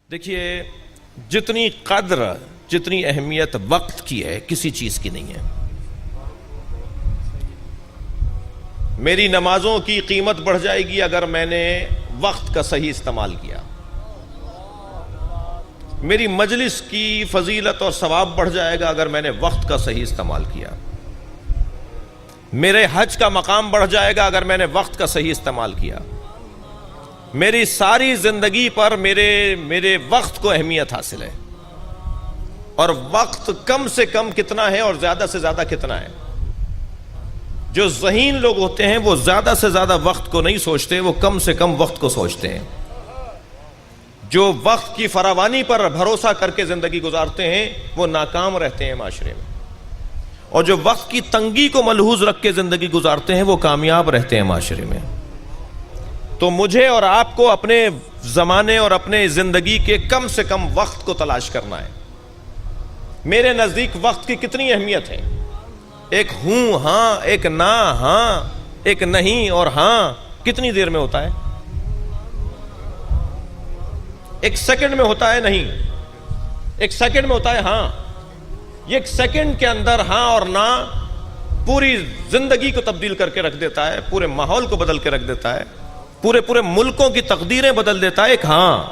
دیکھیے، جتنی قدر، جتنی اہمیت وقت کی ہے کسی چیز کی نہیں ہے۔ میری نمازوں کی قیمت بڑھ جائے گی اگر میں نے وقت کا صحیح استعمال کیا۔ میری مجلس کی فضیلت اور ثواب بڑھ جائے گا اگر میں نے وقت کا صحیح استعمال کیا۔ میرے حج کا مقام بڑھ جائے گا اگر میں نے وقت کا صحیح استعمال کیا۔ میری ساری زندگی پر میرے وقت کو اہمیت حاصل ہے، اور وقت کم سے کم کتنا ہے اور زیادہ سے زیادہ کتنا ہے۔ جو ذہین لوگ ہوتے ہیں وہ زیادہ سے زیادہ وقت کو نہیں سوچتے، وہ کم سے کم وقت کو سوچتے ہیں۔ جو وقت کی فراوانی پر بھروسہ کر کے زندگی گزارتے ہیں وہ ناکام رہتے ہیں معاشرے میں، اور جو وقت کی تنگی کو ملحوظ رکھ کے زندگی گزارتے ہیں وہ کامیاب رہتے ہیں معاشرے میں۔ تو مجھے اور آپ کو اپنے زمانے اور اپنے زندگی کے کم سے کم وقت کو تلاش کرنا ہے۔ میرے نزدیک وقت کی کتنی اہمیت ہے۔ ایک ہوں ہاں، ایک نہ ہاں، ایک نہیں اور ہاں کتنی دیر میں ہوتا ہے؟ ایک سیکنڈ میں ہوتا ہے نہیں، ایک سیکنڈ میں ہوتا ہے ہاں۔ یہ ایک سیکنڈ کے اندر ہاں اور نہ پوری زندگی کو تبدیل کر کے رکھ دیتا ہے، پورے ماحول کو بدل کے رکھ دیتا ہے، پورے ملکوں کی تقدیریں بدل دیتا ہے۔ ایک ہاں،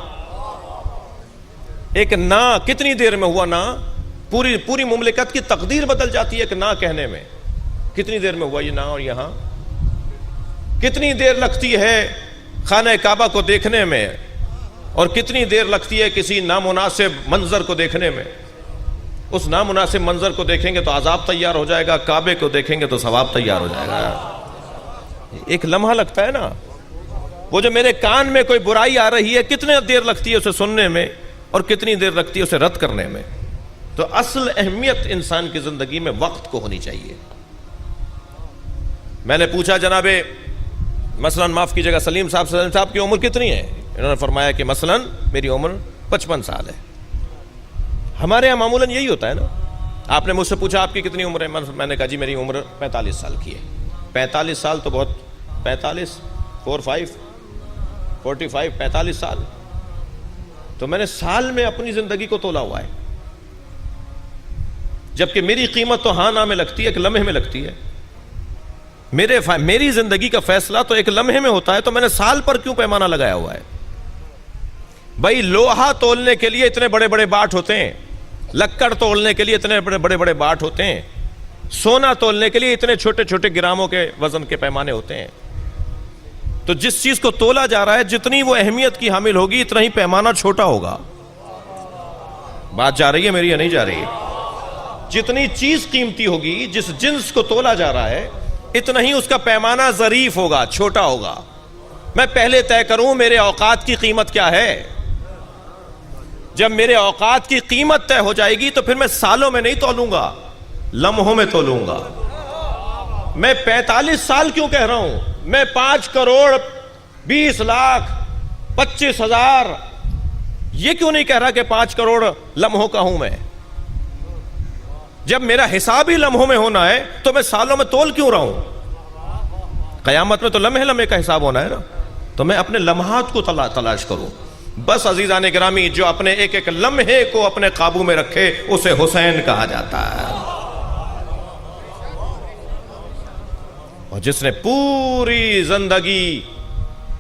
ایک نہ کتنی دیر میں ہوا نہ، پوری مملکت کی تقدیر بدل جاتی ہے ایک نہ کہنے میں۔ کتنی دیر میں ہوا یہ نہ اور یہاں؟ کتنی دیر لگتی ہے خانہ کعبہ کو دیکھنے میں، اور کتنی دیر لگتی ہے کسی نامناسب منظر کو دیکھنے میں۔ اس نامناسب منظر کو دیکھیں گے تو عذاب تیار ہو جائے گا، کعبے کو دیکھیں گے تو ثواب تیار ہو جائے گا۔ ایک لمحہ لگتا ہے نا۔ وہ جو میرے کان میں کوئی برائی آ رہی ہے کتنے دیر لگتی ہے اسے سننے میں، اور کتنی دیر لگتی ہے اسے رد کرنے میں۔ تو اصل اہمیت انسان کی زندگی میں وقت کو ہونی چاہیے۔ میں نے پوچھا جناب مثلا معاف کیجیے گا سلیم صاحب کی عمر کتنی ہے؟ انہوں نے فرمایا کہ مثلا میری عمر 55 سال ہے۔ ہمارے یہاں معمولاً یہی ہوتا ہے نا۔ آپ نے مجھ سے پوچھا آپ کی کتنی عمر ہے؟ میں نے کہا جی میری عمر 45 سال کی ہے۔ 45 سال تو بہت، 45 45 سال، تو میں نے سال میں اپنی زندگی کو تولا ہوا ہے، جبکہ میری قیمت تو ہاں نہ میں لگتی ہے، ایک لمحے میں لگتی ہے۔ میری زندگی کا فیصلہ تو ایک لمحے میں ہوتا ہے، تو میں نے سال پر کیوں پیمانہ لگایا ہوا ہے؟ بھائی لوہا تولنے کے لیے اتنے بڑے بڑے باٹ ہوتے ہیں، لکڑ تولنے کے لیے اتنے بڑے بڑے باٹ ہوتے ہیں، سونا تولنے کے لیے اتنے چھوٹے چھوٹے گراموں کے وزن کے پیمانے ہوتے ہیں۔ تو جس چیز کو تولا جا رہا ہے جتنی وہ اہمیت کی حامل ہوگی اتنا ہی پیمانہ چھوٹا ہوگا۔ بات جا رہی ہے میری یا نہیں جا رہی ہے؟ جتنی چیز قیمتی ہوگی، جس جنس کو تولا جا رہا ہے اتنا ہی اس کا پیمانہ ظریف ہوگا، چھوٹا ہوگا۔ میں پہلے طے کروں میرے اوقات کی قیمت کیا ہے۔ جب میرے اوقات کی قیمت طے ہو جائے گی تو پھر میں سالوں میں نہیں تولوں گا، لمحوں میں تولوں گا۔ میں 45 سال کیوں کہہ رہا ہوں؟ میں 5 کروڑ 20 لاکھ 25 ہزار یہ کیوں نہیں کہہ رہا کہ 5 کروڑ لمحوں کا ہوں میں؟ جب میرا حساب ہی لمحوں میں ہونا ہے تو میں سالوں میں تول کیوں رہا ہوں؟ قیامت میں تو لمحے لمحے کا حساب ہونا ہے نا۔ تو میں اپنے لمحات کو تلاش کروں۔ بس عزیزان گرامی، جو اپنے ایک ایک لمحے کو اپنے قابو میں رکھے اسے حسین کہا جاتا ہے، اور جس نے پوری زندگی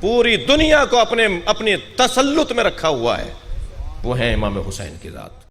پوری دنیا کو اپنے تسلط میں رکھا ہوا ہے وہ ہے امام حسین کی ذات۔